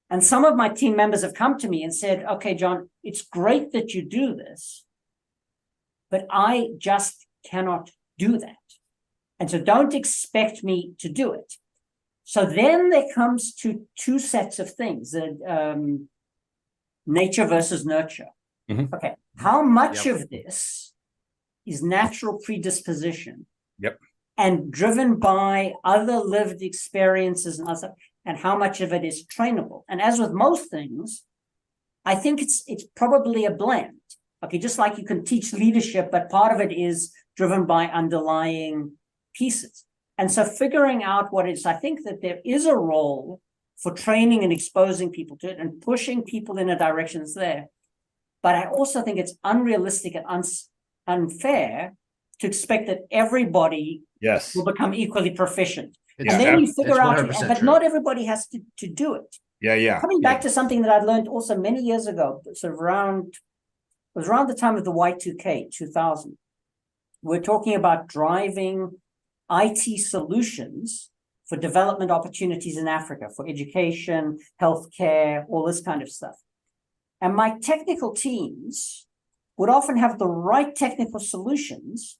And some of my team members have come to me and said, okay, John, it's great that you do this, but I just cannot do that. And so don't expect me to do it. So then there comes to two sets of things, nature versus nurture. Mm-hmm. Okay, how much of this is natural predisposition? Yep. And driven by other lived experiences and how much of it is trainable? And as with most things, I think it's probably a blend. Okay, just like you can teach leadership, but part of it is driven by underlying pieces. And so figuring out what it is, I think that there is a role for training and exposing people to it and pushing people in a direction that's there. But I also think it's unrealistic and unfair to expect that everybody will become equally proficient. And then you figure out, but not everybody has to do it. Yeah. Coming back to something that I've learned also many years ago, sort of around was around the time of the Y2K, 2000. We're talking about driving IT solutions for development opportunities in Africa, for education, healthcare, all this kind of stuff. And my technical teams would often have the right technical solutions,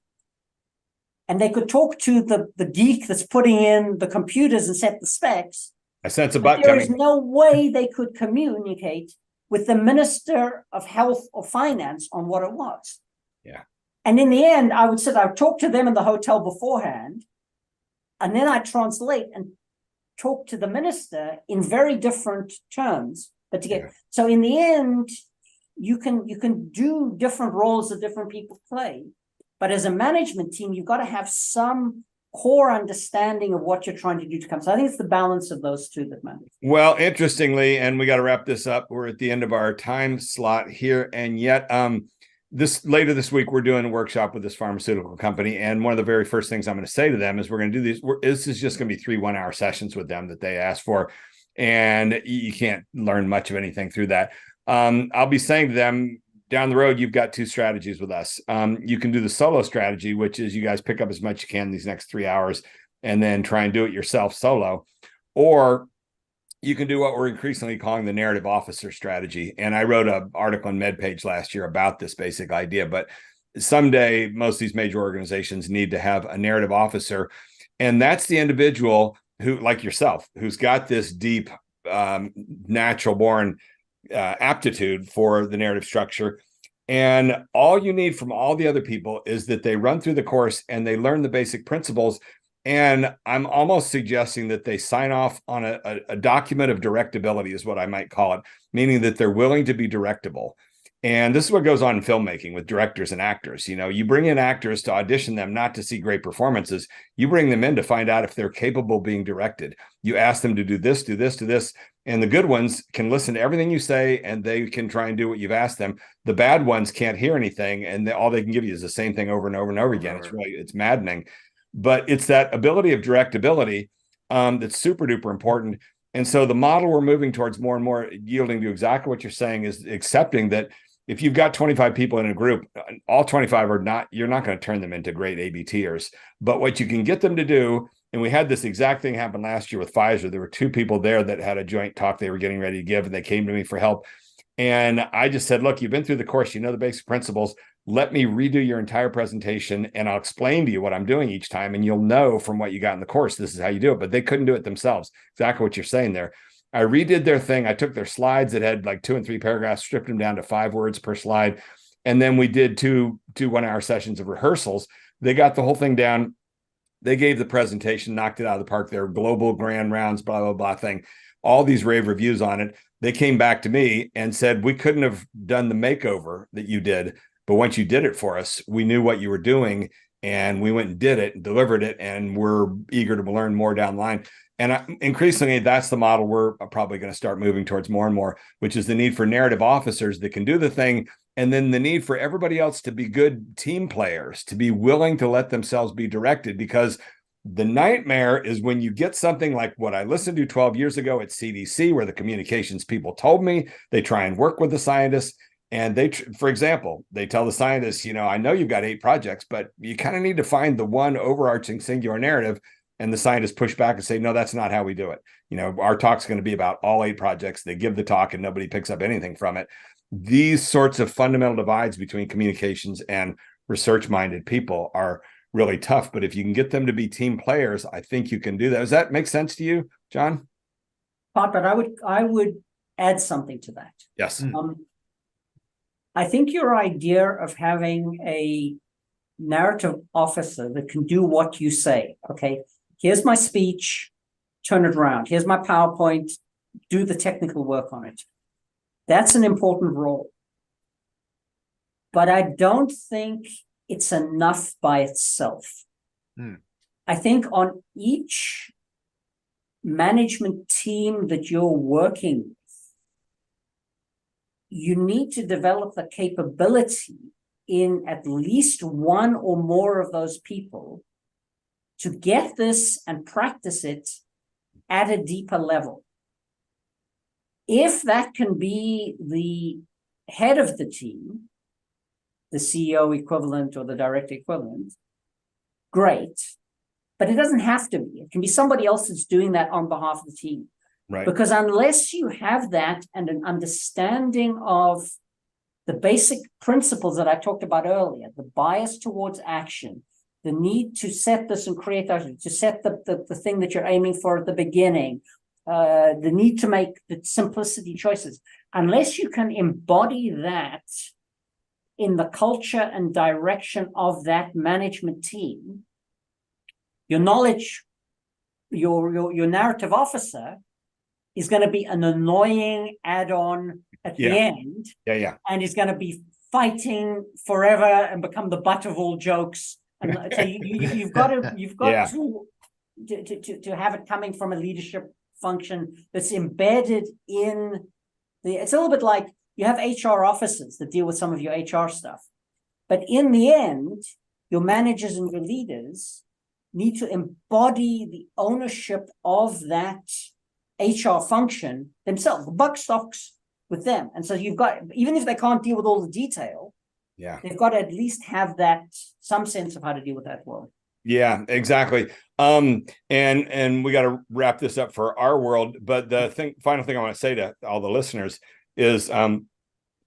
and they could talk to the geek that's putting in the computers and set the specs. I sense a But butt there is coming. no way they could communicate with the Minister of Health or Finance on what it was. Yeah. And in the end, I would talk to them in the hotel beforehand, and then I'd translate and talk to the minister in very different terms. But to get so in the end, you can do different roles that different people play. But as a management team, you've got to have some core understanding of what you're trying to do to come. So I think it's the balance of those two that matters. Well, interestingly, and we got to wrap this up. We're at the end of our time slot here, and yet later this week we're doing a workshop with this pharmaceutical company, and one of the very first things I'm going to say to them is we're going to do these. This is just going to be 3 1-hour sessions with them that they asked for, and you can't learn much of anything through that. I'll be saying to them, down the road, you've got 2 strategies with us. You can do the solo strategy, which is you guys pick up as much as you can these next 3 hours and then try and do it yourself solo. Or you can do what we're increasingly calling the narrative officer strategy. And I wrote an article on MedPage last year about this basic idea. But someday, most of these major organizations need to have a narrative officer. And that's the individual who, like yourself, who's got this deep, natural born aptitude for the narrative structure. And all you need from all the other people is that they run through the course and they learn the basic principles. And I'm almost suggesting that they sign off on a document of directability is what I might call it, meaning that they're willing to be directable. And this is what goes on in filmmaking with directors and actors. You know, you bring in actors to audition them, not to see great performances. You bring them in to find out if they're capable of being directed. You ask them to do this, do this, do this. And the good ones can listen to everything you say and they can try and do what you've asked them. The bad ones can't hear anything. And all they can give you is the same thing over and over and over again. It's maddening. But it's that ability of directability that's super duper important. And so the model we're moving towards more and more yielding to exactly what you're saying is accepting that if you've got 25 people in a group, all 25 are not, you're not going to turn them into great ABTers. But what you can get them to do, and we had this exact thing happen last year with Pfizer. There were 2 people there that had a joint talk they were getting ready to give, and they came to me for help. And I just said, look, you've been through the course, you know the basic principles. Let me redo your entire presentation, and I'll explain to you what I'm doing each time, and you'll know from what you got in the course, this is how you do it. But they couldn't do it themselves. Exactly what you're saying there. I redid their thing. I took their slides that had like 2 and 3 paragraphs, stripped them down to 5 words per slide. And then we did two 1-hour sessions of rehearsals. They got the whole thing down. They gave the presentation, knocked it out of the park. Their global grand rounds, blah, blah, blah thing, all these rave reviews on it. They came back to me and said, we couldn't have done the makeover that you did, but once you did it for us, we knew what you were doing and we went and did it and delivered it. And we're eager to learn more down the line. And increasingly, that's the model we're probably going to start moving towards more and more, which is the need for narrative officers that can do the thing. And then the need for everybody else to be good team players, to be willing to let themselves be directed, because the nightmare is when you get something like what I listened to 12 years ago at CDC, where the communications people told me they try and work with the scientists. And they, for example, they tell the scientists, you know, I know you've got 8 projects, but you kind of need to find the one overarching singular narrative. And the scientists push back and say, no, that's not how we do it. You know, our talk's going to be about all 8 projects. They give the talk and nobody picks up anything from it. These sorts of fundamental divides between communications and research-minded people are really tough. But if you can get them to be team players, I think you can do that. Does that make sense to you, John? But I would add something to that. Yes. I think your idea of having a narrative officer that can do what you say, okay, here's my speech, turn it around. Here's my PowerPoint, do the technical work on it. That's an important role. But I don't think it's enough by itself. I think on each management team that you're working with, you need to develop the capability in at least one or more of those people to get this and practice it at a deeper level. If that can be the head of the team, the CEO equivalent or the director equivalent, great. But it doesn't have to be. It can be somebody else that's doing that on behalf of the team. Right. Because unless you have that and an understanding of the basic principles that I talked about earlier, the bias towards action, the need to set this and create action, to set the thing that you're aiming for at the beginning, the need to make the simplicity choices, unless you can embody that in the culture and direction of that management team, your knowledge, your narrative officer is going to be an annoying add-on at the end. Yeah. And is going to be fighting forever and become the butt of all jokes. And so you've got to have it coming from a leadership function that's embedded in it's a little bit like you have HR officers that deal with some of your HR stuff. But in the end, your managers and your leaders need to embody the ownership of that HR function themselves. The buck stops with them. And so you've got, even if they can't deal with all the detail, they've got to at least have that, some sense of how to deal with that world. Yeah, exactly. And we got to wrap this up for our world. But the final thing I want to say to all the listeners is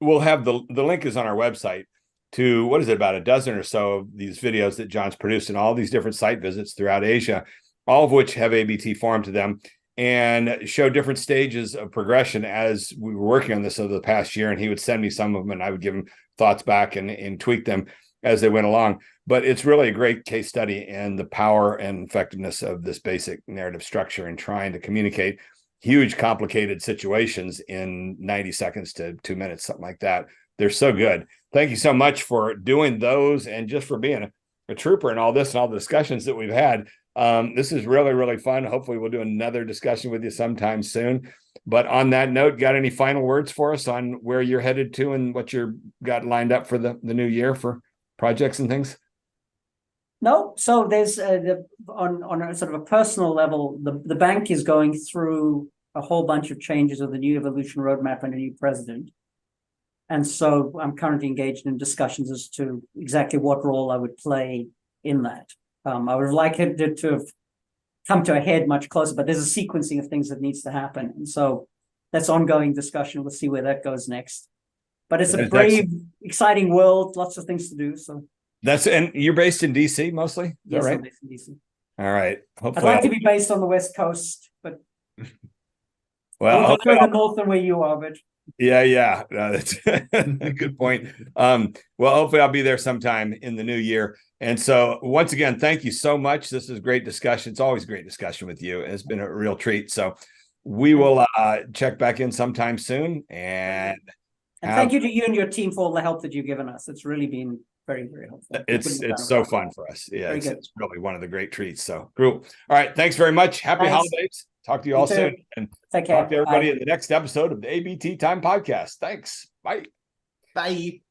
we'll have the link is on our website to, what is it, about a dozen or so of these videos that John's produced and all these different site visits throughout Asia, all of which have ABT form to them and show different stages of progression as we were working on this over the past year. And he would send me some of them and I would give him thoughts back and tweak them as they went along. But it's really a great case study in the power and effectiveness of this basic narrative structure in trying to communicate huge, complicated situations in 90 seconds to 2 minutes, something like that. They're so good. Thank you so much for doing those and just for being a trooper in all this and all the discussions that we've had. This is really, really fun. Hopefully we'll do another discussion with you sometime soon. But on that note, got any final words for us on where you're headed to and what you're got lined up for the new year for projects and things? No, so there's on a sort of a personal level, the bank is going through a whole bunch of changes of the new evolution roadmap and a new president. And so I'm currently engaged in discussions as to exactly what role I would play in that. I would have liked it to have come to a head much closer, but there's a sequencing of things that needs to happen. And so that's ongoing discussion. We'll see where that goes next. But it's a brave, exciting world, lots of things to do. So and you're based in DC mostly? Is yes, that right? I'm based in DC. All right. Hopefully I'd like to be based on the West Coast, but well, a little further north than where you are, but yeah. That's a good point. Well, hopefully I'll be there sometime in the new year. And so once again, thank you so much. This is great discussion. It's always great discussion with you. It's been a real treat. So we will check back in sometime soon. And thank you to you and your team for all the help that you've given us. It's really been very, very helpful. It's so fun for us. Yeah, it's really one of the great treats. So cool. All right. Thanks very much. Happy holidays. Talk to you all soon. And talk to everybody in the next episode of the ABT Time Podcast. Thanks. Bye. Bye.